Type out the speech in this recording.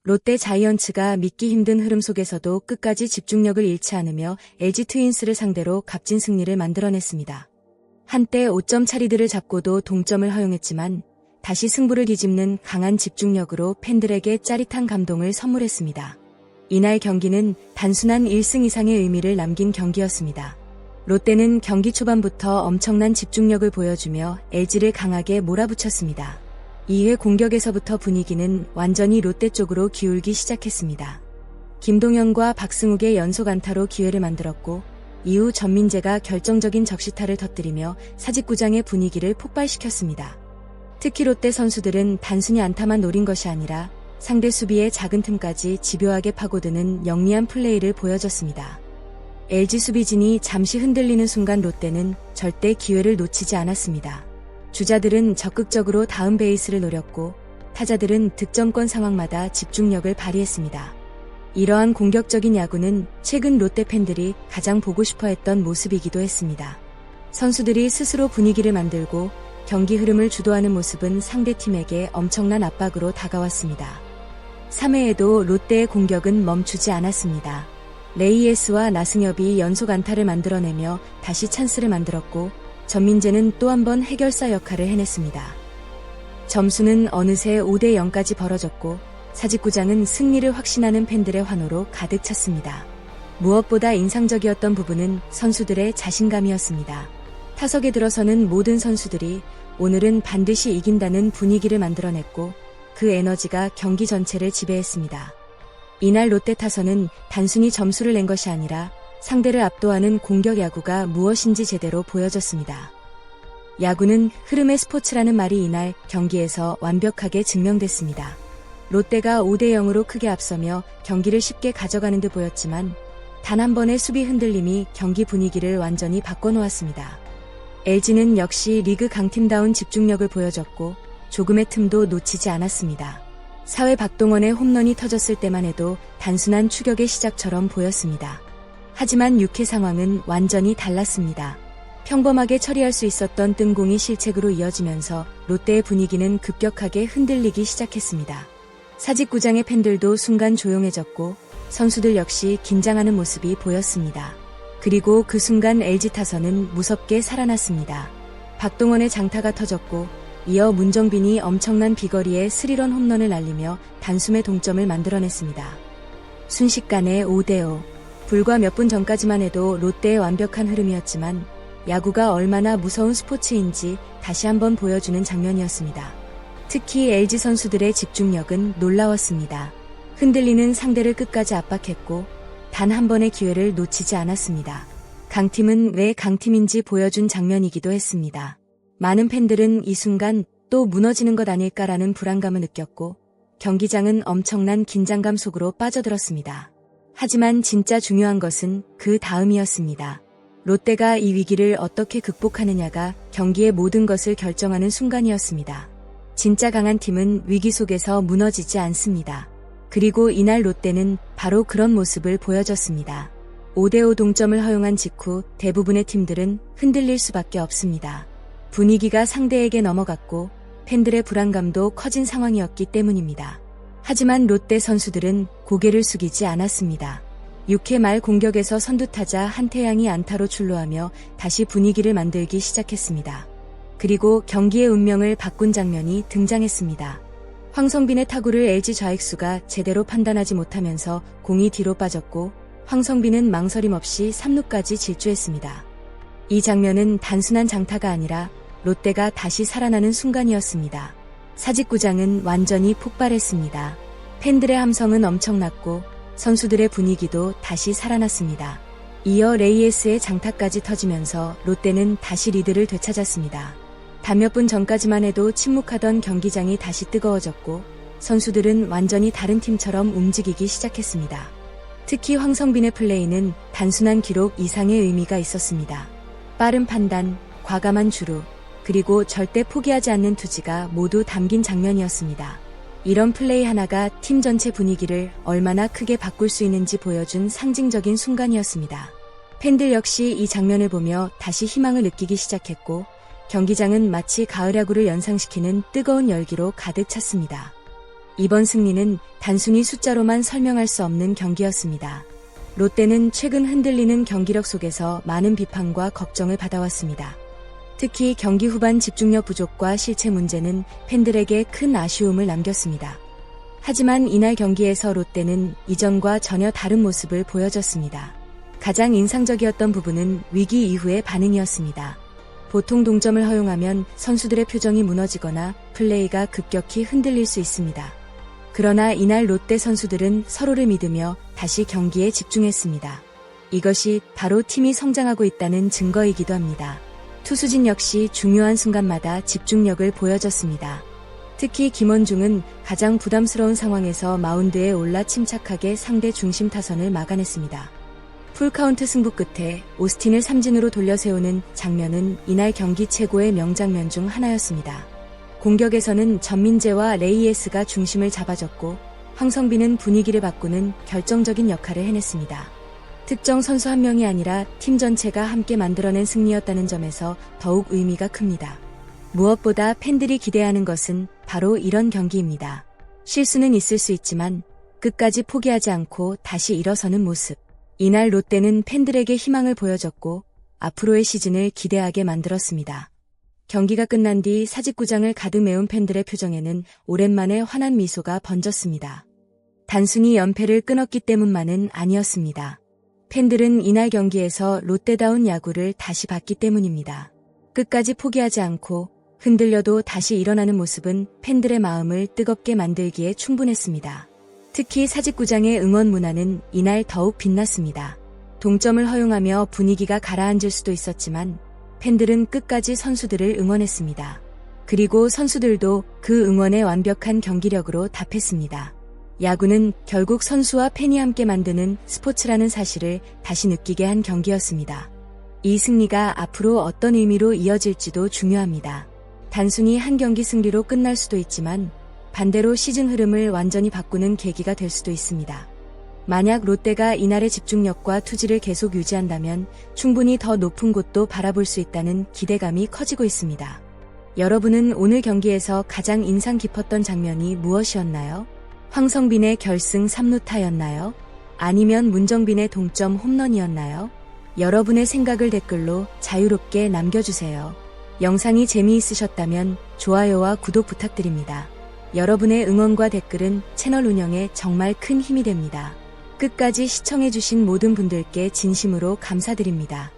롯데 자이언츠가 믿기 힘든 흐름 속에서도 끝까지 집중력을 잃지 않으며 LG 트윈스를 상대로 값진 승리를 만들어냈습니다. 한때 5점 차리들을 잡고도 동점을 허용했지만 다시 승부를 뒤집는 강한 집중력으로 팬들에게 짜릿한 감동을 선물했습니다. 이날 경기는 단순한 1승 이상의 의미를 남긴 경기였습니다. 롯데는 경기 초반부터 엄청난 집중력을 보여주며 LG를 강하게 몰아붙였습니다. 이후에 공격에서부터 분위기는 완전히 롯데 쪽으로 기울기 시작했습니다. 김동현과 박승욱의 연속 안타로 기회를 만들었고 이후 전민재가 결정적인 적시타를 터뜨리며 사직구장의 분위기를 폭발시켰습니다. 특히 롯데 선수들은 단순히 안타만 노린 것이 아니라 상대 수비의 작은 틈까지 집요하게 파고드는 영리한 플레이를 보여줬습니다. LG 수비진이 잠시 흔들리는 순간 롯데는 절대 기회를 놓치지 않았습니다. 주자들은 적극적으로 다음 베이스를 노렸고 타자들은 득점권 상황마다 집중력을 발휘했습니다. 이러한 공격적인 야구는 최근 롯데 팬들이 가장 보고 싶어 했던 모습이기도 했습니다. 선수들이 스스로 분위기를 만들고 경기 흐름을 주도하는 모습은 상대팀에게 엄청난 압박으로 다가왔습니다. 3회에도 롯데의 공격은 멈추지 않았습니다. 레이에스와 나승엽이 연속 안타를 만들어내며 다시 찬스를 만들었고 전민재는 또 한 번 해결사 역할을 해냈습니다. 점수는 어느새 5대 0까지 벌어졌고 사직구장은 승리를 확신하는 팬들의 환호로 가득 찼습니다. 무엇보다 인상적이었던 부분은 선수들의 자신감이었습니다. 타석에 들어서는 모든 선수들이 오늘은 반드시 이긴다는 분위기를 만들어냈고 그 에너지가 경기 전체를 지배했습니다. 이날 롯데 타선은 단순히 점수를 낸 것이 아니라 상대를 압도하는 공격 야구가 무엇인지 제대로 보여줬습니다. 야구는 흐름의 스포츠라는 말이 이날 경기에서 완벽하게 증명됐습니다. 롯데가 5대 0으로 크게 앞서며 경기를 쉽게 가져가는 듯 보였지만 단 한 번의 수비 흔들림이 경기 분위기를 완전히 바꿔놓았습니다. LG는 역시 리그 강팀다운 집중력을 보여줬고 조금의 틈도 놓치지 않았습니다. 4회 박동원의 홈런이 터졌을 때만 해도 단순한 추격의 시작처럼 보였습니다. 하지만 6회 상황은 완전히 달랐습니다. 평범하게 처리할 수 있었던 뜬공이 실책으로 이어지면서 롯데의 분위기는 급격하게 흔들리기 시작했습니다. 사직구장의 팬들도 순간 조용해졌고 선수들 역시 긴장하는 모습이 보였습니다. 그리고 그 순간 LG 타선은 무섭게 살아났습니다. 박동원의 장타가 터졌고 이어 문정빈이 엄청난 비거리의 스리런 홈런을 날리며 단숨에 동점을 만들어냈습니다. 순식간에 5대 5. 불과 몇 분 전까지만 해도 롯데의 완벽한 흐름이었지만 야구가 얼마나 무서운 스포츠인지 다시 한번 보여주는 장면이었습니다. 특히 LG 선수들의 집중력은 놀라웠습니다. 흔들리는 상대를 끝까지 압박했고 단 한 번의 기회를 놓치지 않았습니다. 강팀은 왜 강팀인지 보여준 장면이기도 했습니다. 많은 팬들은 이 순간 또 무너지는 것 아닐까라는 불안감을 느꼈고 경기장은 엄청난 긴장감 속으로 빠져들었습니다. 하지만 진짜 중요한 것은 그 다음이었습니다. 롯데가 이 위기를 어떻게 극복하느냐가 경기의 모든 것을 결정하는 순간이었습니다. 진짜 강한 팀은 위기 속에서 무너지지 않습니다. 그리고 이날 롯데는 바로 그런 모습을 보여줬습니다. 5대 5 동점을 허용한 직후 대부분의 팀들은 흔들릴 수밖에 없습니다. 분위기가 상대에게 넘어갔고 팬들의 불안감도 커진 상황이었기 때문입니다. 하지만 롯데 선수들은 고개를 숙이지 않았습니다. 6회 말 공격에서 선두타자 한태양이 안타로 출루하며 다시 분위기를 만들기 시작했습니다. 그리고 경기의 운명을 바꾼 장면이 등장했습니다. 황성빈의 타구를 LG 좌익수가 제대로 판단하지 못하면서 공이 뒤로 빠졌고 황성빈은 망설임 없이 3루까지 질주했습니다. 이 장면은 단순한 장타가 아니라 롯데가 다시 살아나는 순간이었습니다. 사직구장은 완전히 폭발했습니다. 팬들의 함성은 엄청났고 선수들의 분위기도 다시 살아났습니다. 이어 레이에스의 장타까지 터지면서 롯데는 다시 리드를 되찾았습니다. 단 몇 분 전까지만 해도 침묵하던 경기장이 다시 뜨거워졌고 선수들은 완전히 다른 팀처럼 움직이기 시작했습니다. 특히 황성빈의 플레이는 단순한 기록 이상의 의미가 있었습니다. 빠른 판단, 과감한 주루, 그리고 절대 포기하지 않는 투지가 모두 담긴 장면이었습니다. 이런 플레이 하나가 팀 전체 분위기를 얼마나 크게 바꿀 수 있는지 보여준 상징적인 순간이었습니다. 팬들 역시 이 장면을 보며 다시 희망을 느끼기 시작했고 경기장은 마치 가을 야구를 연상시키는 뜨거운 열기로 가득 찼습니다. 이번 승리는 단순히 숫자로만 설명할 수 없는 경기였습니다. 롯데는 최근 흔들리는 경기력 속에서 많은 비판과 걱정을 받아왔습니다. 특히 경기 후반 집중력 부족과 실책 문제는 팬들에게 큰 아쉬움을 남겼습니다. 하지만 이날 경기에서 롯데는 이전과 전혀 다른 모습을 보여줬습니다. 가장 인상적이었던 부분은 위기 이후의 반응이었습니다. 보통 동점을 허용하면 선수들의 표정이 무너지거나 플레이가 급격히 흔들릴 수 있습니다. 그러나 이날 롯데 선수들은 서로를 믿으며 다시 경기에 집중했습니다. 이것이 바로 팀이 성장하고 있다는 증거이기도 합니다. 투수진 역시 중요한 순간마다 집중력을 보여줬습니다. 특히 김원중은 가장 부담스러운 상황에서 마운드에 올라 침착하게 상대 중심 타선을 막아냈습니다. 풀카운트 승부 끝에 오스틴을 삼진으로 돌려세우는 장면은 이날 경기 최고의 명장면 중 하나였습니다. 공격에서는 전민재와 레이에스가 중심을 잡아줬고 황성빈은 분위기를 바꾸는 결정적인 역할을 해냈습니다. 특정 선수 한 명이 아니라 팀 전체가 함께 만들어낸 승리였다는 점에서 더욱 의미가 큽니다. 무엇보다 팬들이 기대하는 것은 바로 이런 경기입니다. 실수는 있을 수 있지만 끝까지 포기하지 않고 다시 일어서는 모습. 이날 롯데는 팬들에게 희망을 보여줬고 앞으로의 시즌을 기대하게 만들었습니다. 경기가 끝난 뒤 사직구장을 가득 메운 팬들의 표정에는 오랜만에 환한 미소가 번졌습니다. 단순히 연패를 끊었기 때문만은 아니었습니다. 팬들은 이날 경기에서 롯데다운 야구를 다시 봤기 때문입니다. 끝까지 포기하지 않고 흔들려도 다시 일어나는 모습은 팬들의 마음을 뜨겁게 만들기에 충분했습니다. 특히 사직구장의 응원 문화는 이날 더욱 빛났습니다. 동점을 허용하며 분위기가 가라앉을 수도 있었지만 팬들은 끝까지 선수들을 응원했습니다. 그리고 선수들도 그 응원에 완벽한 경기력으로 답했습니다. 야구는 결국 선수와 팬이 함께 만드는 스포츠라는 사실을 다시 느끼게 한 경기였습니다. 이 승리가 앞으로 어떤 의미로 이어질지도 중요합니다. 단순히 한 경기 승리로 끝날 수도 있지만 반대로 시즌 흐름을 완전히 바꾸는 계기가 될 수도 있습니다. 만약 롯데가 이날의 집중력과 투지를 계속 유지한다면 충분히 더 높은 곳도 바라볼 수 있다는 기대감이 커지고 있습니다. 여러분은 오늘 경기에서 가장 인상 깊었던 장면이 무엇이었나요? 황성빈의 결승 3루타였나요? 아니면 문정빈의 동점 홈런이었나요? 여러분의 생각을 댓글로 자유롭게 남겨주세요. 영상이 재미있으셨다면 좋아요와 구독 부탁드립니다. 여러분의 응원과 댓글은 채널 운영에 정말 큰 힘이 됩니다. 끝까지 시청해주신 모든 분들께 진심으로 감사드립니다.